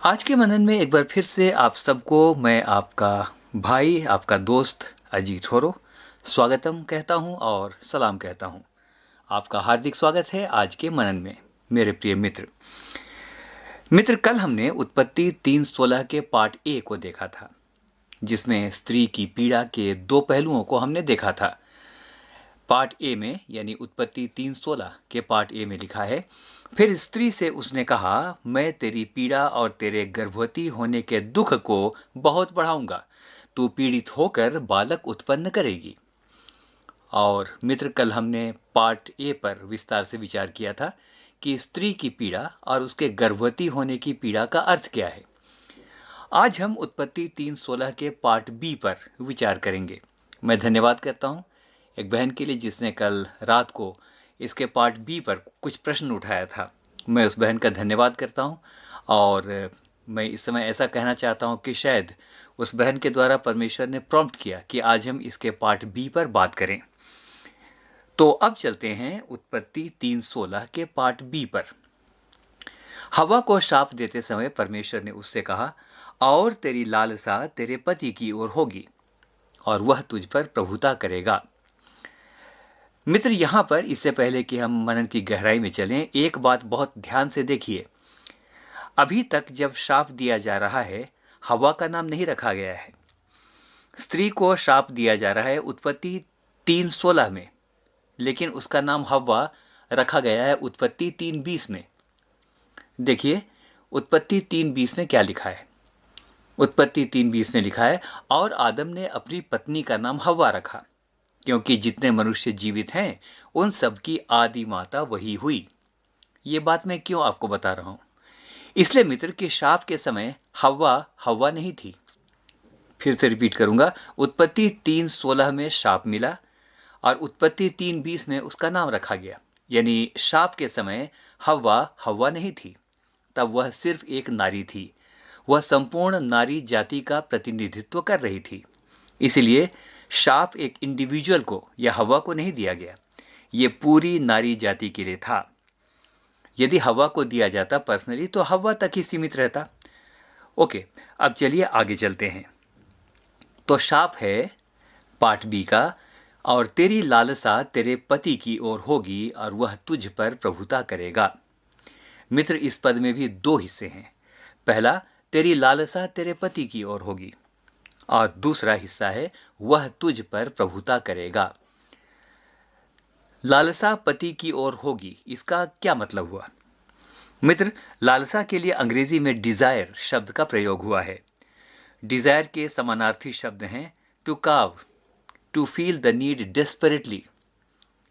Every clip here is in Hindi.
आज के मनन में एक बार फिर से आप सबको मैं आपका भाई, आपका दोस्त अजीत होरो स्वागतम कहता हूं और सलाम कहता हूं। आपका हार्दिक स्वागत है आज के मनन में, मेरे प्रिय मित्र। कल हमने उत्पत्ति 3:16 के पार्ट ए को देखा था, जिसमें स्त्री की पीड़ा के दो पहलुओं को हमने देखा था। पार्ट ए में यानी उत्पत्ति 3:16 के पार्ट ए में लिखा है, फिर स्त्री से उसने कहा, मैं तेरी पीड़ा और तेरे गर्भवती होने के दुख को बहुत बढ़ाऊंगा, तू पीड़ित होकर बालक उत्पन्न करेगी। और मित्र, कल हमने पार्ट ए पर विस्तार से विचार किया था कि स्त्री की पीड़ा और उसके गर्भवती होने की पीड़ा का अर्थ क्या है। आज हम उत्पत्ति 3:16 के पार्ट बी पर विचार करेंगे। मैं धन्यवाद करता हूँ एक बहन के लिए जिसने कल रात को इसके पार्ट बी पर कुछ प्रश्न उठाया था। मैं उस बहन का धन्यवाद करता हूँ और मैं इस समय ऐसा कहना चाहता हूँ कि शायद उस बहन के द्वारा परमेश्वर ने प्रॉम्प्ट किया कि आज हम इसके पार्ट बी पर बात करें। तो अब चलते हैं उत्पत्ति 3:16 के पार्ट बी पर। हवा को शाप देते समय परमेश्वर ने उससे कहा, और तेरी लालसा तेरे पति की ओर होगी और वह तुझ पर प्रभुता करेगा। मित्र, यहाँ पर इससे पहले कि हम मनन की गहराई में चलें, एक बात बहुत ध्यान से देखिए। अभी तक जब शाप दिया जा रहा है, हवा का नाम नहीं रखा गया है। स्त्री को शाप दिया जा रहा है उत्पत्ति 3:16 में, लेकिन उसका नाम हवा रखा गया है उत्पत्ति 3:20 में। देखिए उत्पत्ति 3:20 में क्या लिखा है। उत्पत्ति 3:20 में लिखा है, और आदम ने अपनी पत्नी का नाम हवा रखा, क्योंकि जितने मनुष्य जीवित हैं उन सब की आदि माता वही हुई। ये बात मैं क्यों आपको बता रहा हूं? इसलिए मित्र कि शाप के समय हवा नहीं थी। फिर से रिपीट करूंगा, उत्पत्ति 3:16 में शाप मिला और उत्पत्ति 3:20 में उसका नाम रखा गया। यानी शाप के समय हवा नहीं थी, तब वह सिर्फ एक नारी थी। वह संपूर्ण नारी जाति का प्रतिनिधित्व कर रही थी। इसलिए शाप एक इंडिविजुअल को या हवा को नहीं दिया गया, ये पूरी नारी जाति के लिए था। यदि हवा को दिया जाता पर्सनली तो हवा तक ही सीमित रहता। ओके, अब चलिए आगे चलते हैं। तो शाप है पार्ट बी का, और तेरी लालसा तेरे पति की ओर होगी और वह तुझ पर प्रभुता करेगा। मित्र, इस पद में भी दो हिस्से हैं। पहला, तेरी लालसा तेरे पति की ओर होगी, और दूसरा हिस्सा है वह तुझ पर प्रभुता करेगा। लालसा पति की ओर होगी, इसका क्या मतलब हुआ? मित्र, लालसा के लिए अंग्रेजी में डिजायर शब्द का प्रयोग हुआ है। डिजायर के समानार्थी शब्द हैं to crave, to feel the need desperately,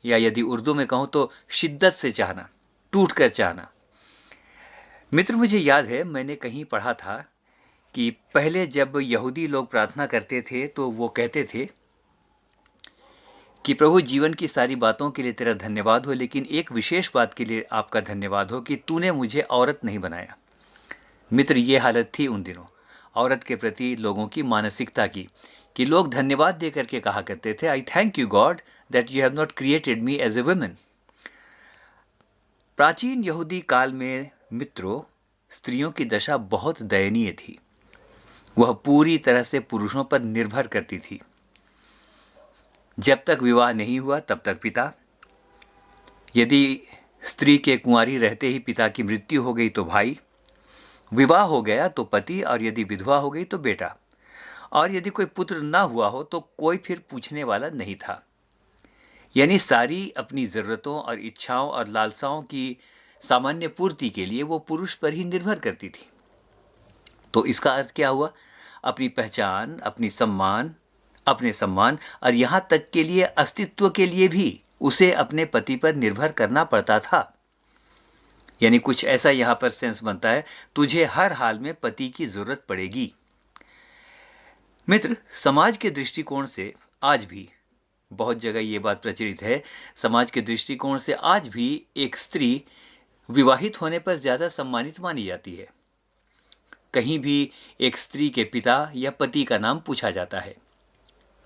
या यदि उर्दू में कहूं तो शिद्दत से चाहना, टूट कर चाहना। मित्र, मुझे याद है मैंने कहीं पढ़ा था कि पहले जब यहूदी लोग प्रार्थना करते थे तो वो कहते थे कि प्रभु, जीवन की सारी बातों के लिए तेरा धन्यवाद हो, लेकिन एक विशेष बात के लिए आपका धन्यवाद हो कि तूने मुझे औरत नहीं बनाया। मित्र, ये हालत थी उन दिनों औरत के प्रति लोगों की मानसिकता की, कि लोग धन्यवाद दे करके कहा करते थे, I thank you God that you have not created me as a women. प्राचीन यहूदी काल में मित्रों, स्त्रियों की दशा बहुत दयनीय थी। वह पूरी तरह से पुरुषों पर निर्भर करती थी। जब तक विवाह नहीं हुआ तब तक पिता, यदि स्त्री के कुंवारी रहते ही पिता की मृत्यु हो गई तो भाई, विवाह हो गया तो पति, और यदि विधवा हो गई तो बेटा, और यदि कोई पुत्र ना हुआ हो तो कोई फिर पूछने वाला नहीं था। यानी सारी अपनी जरूरतों और इच्छाओं और लालसाओं की सामान्य पूर्ति के लिए वो पुरुष पर ही निर्भर करती थी। तो इसका अर्थ क्या हुआ? अपनी पहचान, अपने सम्मान और यहां तक के लिए अस्तित्व के लिए भी उसे अपने पति पर निर्भर करना पड़ता था। यानी कुछ ऐसा यहां पर सेंस बनता है, तुझे हर हाल में पति की जरूरत पड़ेगी। मित्र, समाज के दृष्टिकोण से आज भी बहुत जगह ये बात प्रचलित है, समाज के दृष्टिकोण से आज भी एक स्त्री विवाहित होने पर ज्यादा सम्मानित मानी जाती है। कहीं भी एक स्त्री के पिता या पति का नाम पूछा जाता है।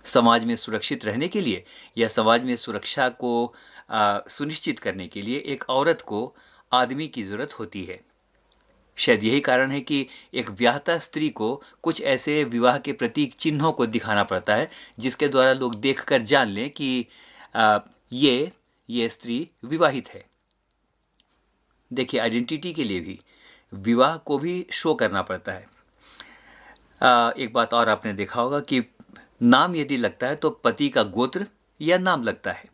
समाज में सुरक्षित रहने के लिए या समाज में सुरक्षा को सुनिश्चित करने के लिए एक औरत को आदमी की जरूरत होती है। शायद यही कारण है कि एक ब्याहता स्त्री को कुछ ऐसे विवाह के प्रतीक चिन्हों को दिखाना पड़ता है जिसके द्वारा लोग देखकर जान लें कि आ, ये स्त्री विवाहित है। देखिए, आइडेंटिटी के लिए भी विवाह को भी शो करना पड़ता है। एक बात और आपने देखा होगा कि नाम यदि लगता है तो पति का गोत्र या नाम लगता है।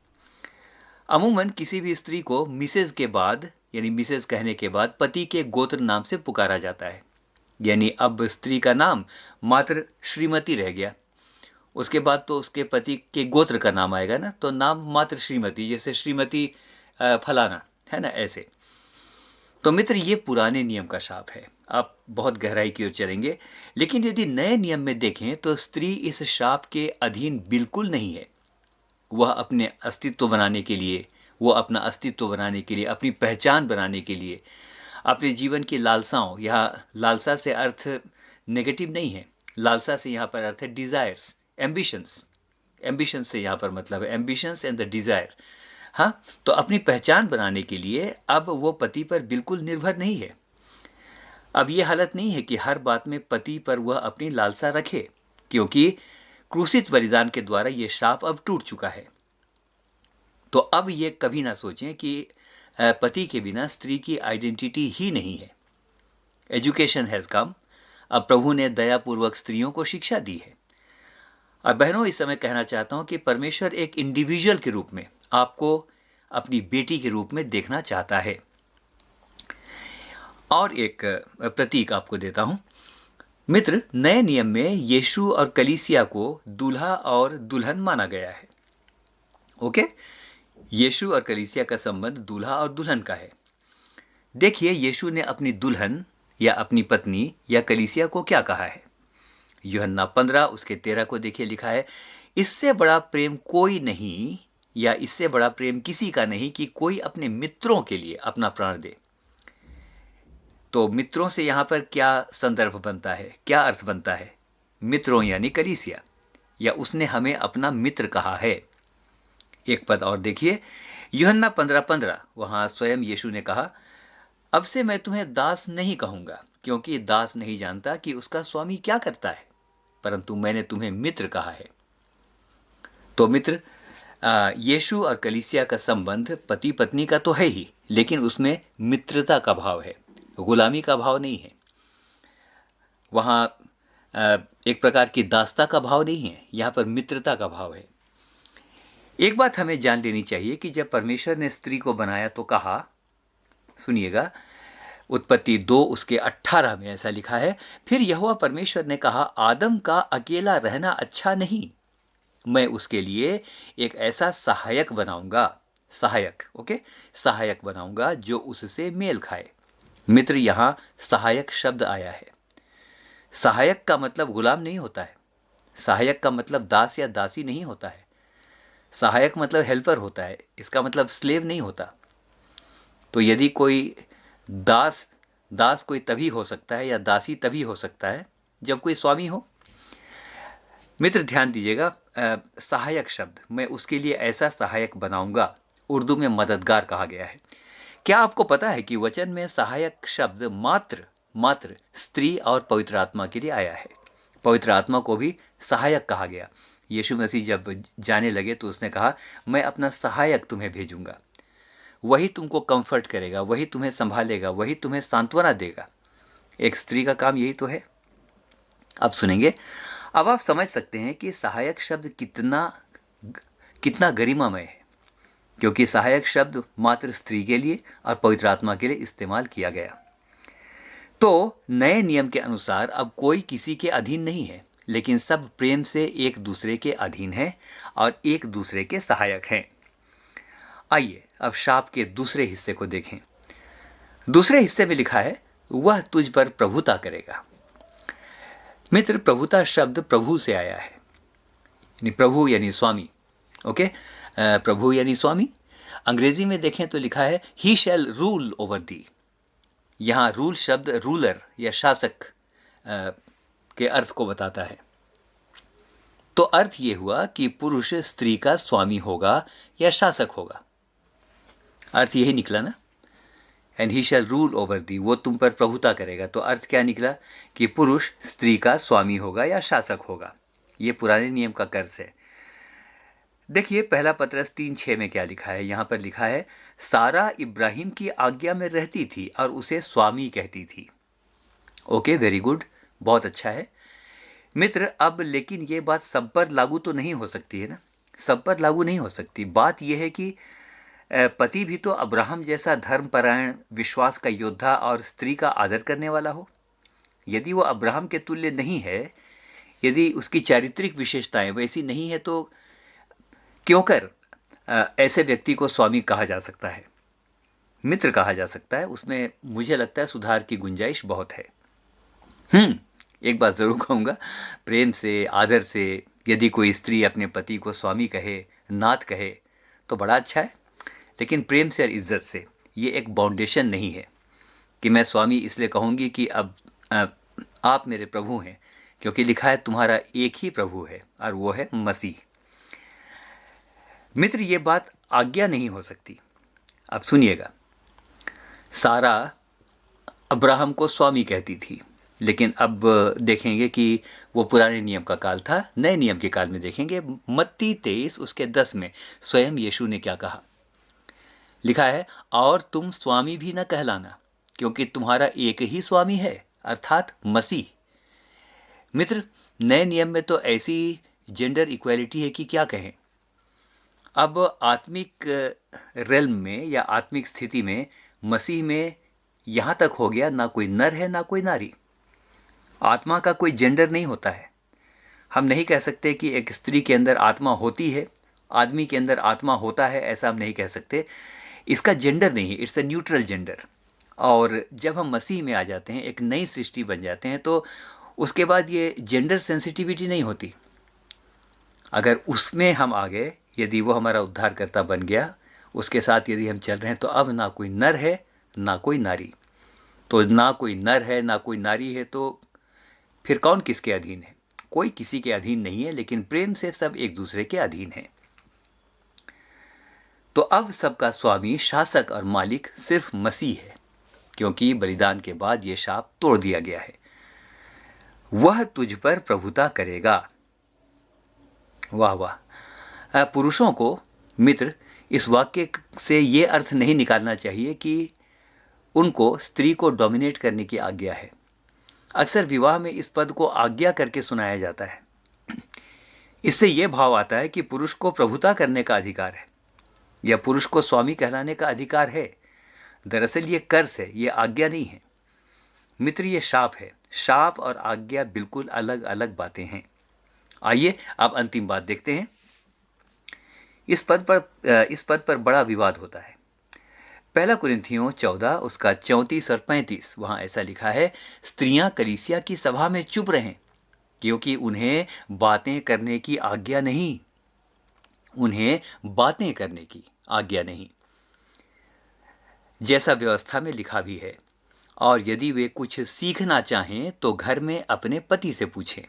अमूमन किसी भी स्त्री को मिसेज के बाद, यानी मिसेज कहने के बाद, पति के गोत्र नाम से पुकारा जाता है। यानी अब स्त्री का नाम मात्र श्रीमती रह गया, उसके बाद तो उसके पति के गोत्र का नाम आएगा ना, तो नाम मात्र श्रीमती, जैसे श्रीमती फलाना है ना, ऐसे। तो मित्र, ये पुराने नियम का शाप है। आप बहुत गहराई की ओर चलेंगे, लेकिन यदि नए नियम में देखें तो स्त्री इस शाप के अधीन बिल्कुल नहीं है। वह अपने अस्तित्व बनाने के लिए, अपनी पहचान बनाने के लिए, अपने जीवन की लालसाओं, यहाँ लालसा से अर्थ नेगेटिव नहीं है, लालसा से यहाँ पर अर्थ है डिजायर्स, एम्बिशंस। एम्बिशंस से यहाँ पर मतलब है एम्बिशंस एंड द डिजायर। हाँ, तो अपनी पहचान बनाने के लिए अब वो पति पर बिल्कुल निर्भर नहीं है। अब ये हालत नहीं है कि हर बात में पति पर वह अपनी लालसा रखे, क्योंकि क्रूसित बलिदान के द्वारा ये शाप अब टूट चुका है। तो अब ये कभी ना सोचें कि पति के बिना स्त्री की आइडेंटिटी ही नहीं है। Education has come. अब प्रभु ने दयापूर्वक स्त्रियों को शिक्षा दी है। अब बहनों, इस समय कहना चाहता हूं कि परमेश्वर एक इंडिविजुअल के रूप में आपको अपनी बेटी के रूप में देखना चाहता है। और एक प्रतीक आपको देता हूं। मित्र, नए नियम में यीशु और कलीसिया को दूल्हा और दुल्हन माना गया है। ओके, यीशु और कलीसिया का संबंध दूल्हा और दुल्हन का है। देखिए, यीशु ने अपनी दुल्हन या अपनी पत्नी या कलीसिया को क्या कहा है। यूहन्ना 15 उसके 13 को देखिए, लिखा है, इससे बड़ा प्रेम कोई नहीं, या इससे बड़ा प्रेम किसी का नहीं कि कोई अपने मित्रों के लिए अपना प्राण दे। तो मित्रों से यहां पर क्या संदर्भ बनता है, क्या अर्थ बनता है? मित्रों यानी कलीसिया, या उसने हमें अपना मित्र कहा है। एक पद और देखिए, यूहन्ना 15:15, वहां स्वयं यीशु ने कहा, अब से मैं तुम्हें दास नहीं कहूंगा, क्योंकि दास नहीं जानता कि उसका स्वामी क्या करता है, परंतु मैंने तुम्हें मित्र कहा है। तो मित्र, यीशु और कलीसिया का संबंध पति पत्नी का तो है ही, लेकिन उसमें मित्रता का भाव है, गुलामी का भाव नहीं है। वहां एक प्रकार की दासता का भाव नहीं है, यहां पर मित्रता का भाव है। एक बात हमें जान लेनी चाहिए कि जब परमेश्वर ने स्त्री को बनाया तो कहा, सुनिएगा, उत्पत्ति 2 उसके 18 में ऐसा लिखा है, फिर यहोवा परमेश्वर ने कहा, आदम का अकेला रहना अच्छा नहीं, मैं उसके लिए एक ऐसा सहायक बनाऊंगा, सहायक, ओके, सहायक बनाऊंगा जो उससे मेल खाए। मित्र, यहां सहायक शब्द आया है। सहायक का मतलब गुलाम नहीं होता है, सहायक का मतलब दास या दासी नहीं होता है, सहायक मतलब हेल्पर होता है, इसका मतलब स्लेव नहीं होता। तो यदि कोई दास कोई तभी हो सकता है, या दासी तभी हो सकता है जब कोई स्वामी हो। मित्र, ध्यान दीजिएगा, सहायक शब्द, मैं उसके लिए ऐसा सहायक बनाऊंगा, उर्दू में मददगार कहा गया है। क्या आपको पता है कि वचन में सहायक शब्द मात्र स्त्री और पवित्र आत्मा के लिए आया है। पवित्र आत्मा को भी सहायक कहा गया। यीशु मसीह जब जाने लगे तो उसने कहा, मैं अपना सहायक तुम्हें भेजूंगा, वही तुमको कंफर्ट करेगा, वही तुम्हें संभालेगा, वही तुम्हें सांत्वना देगा। एक स्त्री का काम यही तो है। अब सुनेंगे, अब आप समझ सकते हैं कि सहायक शब्द कितना गरिमामय है, क्योंकि सहायक शब्द मात्र स्त्री के लिए और पवित्र आत्मा के लिए इस्तेमाल किया गया। तो नए नियम के अनुसार अब कोई किसी के अधीन नहीं है, लेकिन सब प्रेम से एक दूसरे के अधीन हैं और एक दूसरे के सहायक हैं। आइए अब शाप के दूसरे हिस्से को देखें। दूसरे हिस्से में लिखा है, वह तुझ पर प्रभुता करेगा। मित्र, प्रभुता शब्द प्रभु से आया है, यानी प्रभु यानी स्वामी। ओके, प्रभु यानी स्वामी। अंग्रेजी में देखें तो लिखा है, ही शैल रूल ओवर दी। यहां रूल शब्द रूलर या शासक के अर्थ को बताता है। तो अर्थ यह हुआ कि पुरुष स्त्री का स्वामी होगा या शासक होगा। अर्थ यही निकला ना। And he shall rule over thee, वो तुम पर प्रभुता करेगा। तो अर्थ क्या निकला कि पुरुष स्त्री का स्वामी होगा या शासक होगा। ये पुराने नियम का कर्ज है। देखिए पहला पतरस 3:6 में क्या लिखा है। यहाँ पर लिखा है, सारा इब्राहिम की आज्ञा में रहती थी और उसे स्वामी कहती थी। ओके, वेरी गुड, बहुत अच्छा है मित्र। अब लेकिन ये बात सब पर लागू तो नहीं हो सकती है ना, सब पर लागू नहीं हो सकती। बात यह है कि पति भी तो अब्राहम जैसा धर्मपरायण, विश्वास का योद्धा और स्त्री का आदर करने वाला हो। यदि वो अब्राहम के तुल्य नहीं है, यदि उसकी चारित्रिक विशेषताएं वैसी नहीं है, तो क्यों कर ऐसे व्यक्ति को स्वामी कहा जा सकता है, मित्र कहा जा सकता है। उसमें मुझे लगता है सुधार की गुंजाइश बहुत है। एक बात ज़रूर कहूँगा, प्रेम से, आदर से यदि कोई स्त्री अपने पति को स्वामी कहे, नाथ कहे, तो बड़ा अच्छा है। लेकिन प्रेम से और इज्जत से, ये एक बाउंडेशन नहीं है कि मैं स्वामी इसलिए कहूँगी कि अब आप मेरे प्रभु हैं, क्योंकि लिखा है तुम्हारा एक ही प्रभु है और वो है मसीह। मित्र, ये बात आज्ञा नहीं हो सकती। अब सुनिएगा, सारा अब्राहम को स्वामी कहती थी, लेकिन अब देखेंगे कि वो पुराने नियम का काल था। नए नियम के काल में देखेंगे मत्ती 23 उसके 10 में स्वयं यीशु ने क्या कहा। लिखा है, और तुम स्वामी भी न कहलाना, क्योंकि तुम्हारा एक ही स्वामी है, अर्थात मसीह। मित्र, नए नियम में तो ऐसी जेंडर इक्वालिटी है कि क्या कहें। अब आत्मिक रेल्म में या आत्मिक स्थिति में मसीह में यहाँ तक हो गया, ना कोई नर है ना कोई नारी। आत्मा का कोई जेंडर नहीं होता है। हम नहीं कह सकते कि एक स्त्री के अंदर आत्मा होती है, आदमी के अंदर आत्मा होता है, ऐसा हम नहीं कह सकते। इसका जेंडर नहीं है, इट्स अ न्यूट्रल जेंडर। और जब हम मसीह में आ जाते हैं, एक नई सृष्टि बन जाते हैं, तो उसके बाद ये जेंडर सेंसिटिविटी नहीं होती। अगर उसमें हम आ गए, यदि वो हमारा उद्धारकर्ता बन गया, उसके साथ यदि हम चल रहे हैं, तो अब ना कोई नर है ना कोई नारी। तो ना कोई नर है ना कोई नारी है, तो फिर कौन किसके अधीन है? कोई किसी के अधीन नहीं है, लेकिन प्रेम से सब एक दूसरे के अधीन हैं। तो अब सबका स्वामी, शासक और मालिक सिर्फ मसीह है, क्योंकि बलिदान के बाद ये शाप तोड़ दिया गया है। वह तुझ पर प्रभुता करेगा। वाह वाह। पुरुषों को मित्र, इस वाक्य से ये अर्थ नहीं निकालना चाहिए कि उनको स्त्री को डोमिनेट करने की आज्ञा है। अक्सर विवाह में इस पद को आज्ञा करके सुनाया जाता है। इससे यह भाव आता है कि पुरुष को प्रभुता करने का अधिकार है या पुरुष को स्वामी कहलाने का अधिकार है। दरअसल ये कर्ज है, ये आज्ञा नहीं है। मित्र, ये शाप है। शाप और आज्ञा बिल्कुल अलग अलग बातें हैं। आइए अब अंतिम बात देखते हैं। इस पद पर बड़ा विवाद होता है। पहला कुरिन्थियों 14 उसका 34 और 35, वहाँ ऐसा लिखा है, स्त्रियां कलीसिया की सभा में चुप रहें, क्योंकि उन्हें बातें करने की आज्ञा नहीं। उन्हें बातें करने की आज्ञा नहीं, जैसा व्यवस्था में लिखा भी है। और यदि वे कुछ सीखना चाहें तो घर में अपने पति से पूछें।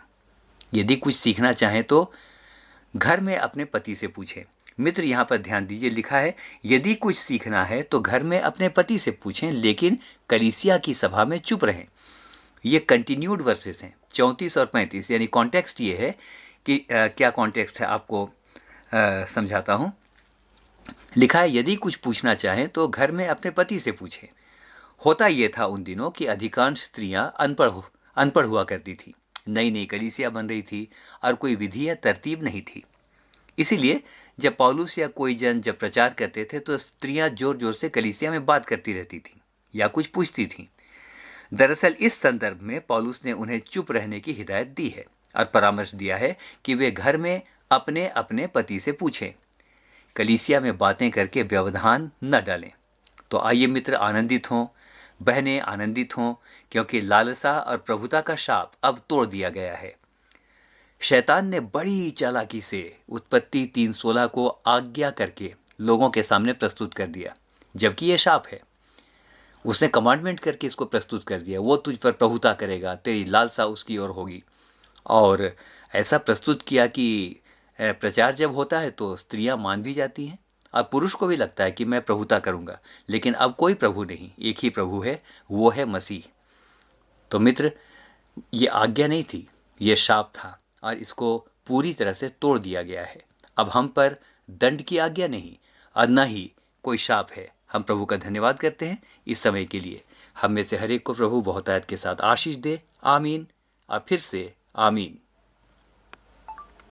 यदि कुछ सीखना चाहें तो घर में अपने पति से पूछें। मित्र, यहाँ पर ध्यान दीजिए, लिखा है यदि कुछ सीखना है तो घर में अपने पति से पूछें, लेकिन कलीसिया की सभा में चुप रहें। ये कंटिन्यूड वर्सेस हैं 34 और 35। यानी कॉन्टेक्स्ट ये है कि क्या कॉन्टेक्स्ट है, आपको समझाता हूँ। लिखा है यदि कुछ पूछना चाहें तो घर में अपने पति से पूछें। होता ये था उन दिनों कि अधिकांश स्त्रियां अनपढ़ हुआ करती थी। नई नई कलीसिया बन रही थी और कोई विधि या तरतीब नहीं थी। इसीलिए जब पौलुस या कोई जन जब प्रचार करते थे तो स्त्रियां जोर जोर से कलीसिया में बात करती रहती थीं या कुछ पूछती थीं। दरअसल इस संदर्भ में पौलुस ने उन्हें चुप रहने की हिदायत दी है और परामर्श दिया है कि वे घर में अपने अपने पति से पूछें, कलीसिया में बातें करके व्यवधान न डालें। तो आइए मित्र आनंदित हों, बहनें आनंदित हों, क्योंकि लालसा और प्रभुता का शाप अब तोड़ दिया गया है। शैतान ने बड़ी चालाकी से उत्पत्ति 3:16 को आज्ञा करके लोगों के सामने प्रस्तुत कर दिया, जबकि यह शाप है। उसने कमांडमेंट करके इसको प्रस्तुत कर दिया, वो तुझ पर प्रभुता करेगा, तेरी लालसा उसकी ओर होगी। और ऐसा प्रस्तुत किया कि प्रचार जब होता है तो स्त्रियां मान भी जाती हैं अब पुरुष को भी लगता है कि मैं प्रभुता करूंगा, लेकिन अब कोई प्रभु नहीं, एक ही प्रभु है, वो है मसीह। तो मित्र, ये आज्ञा नहीं थी, ये शाप था और इसको पूरी तरह से तोड़ दिया गया है। अब हम पर दंड की आज्ञा नहीं और न ही कोई शाप है। हम प्रभु का धन्यवाद करते हैं इस समय के लिए। हम में से हर एक को प्रभु बहुतायत के साथ आशीष दे। आमीन और फिर से आमीन।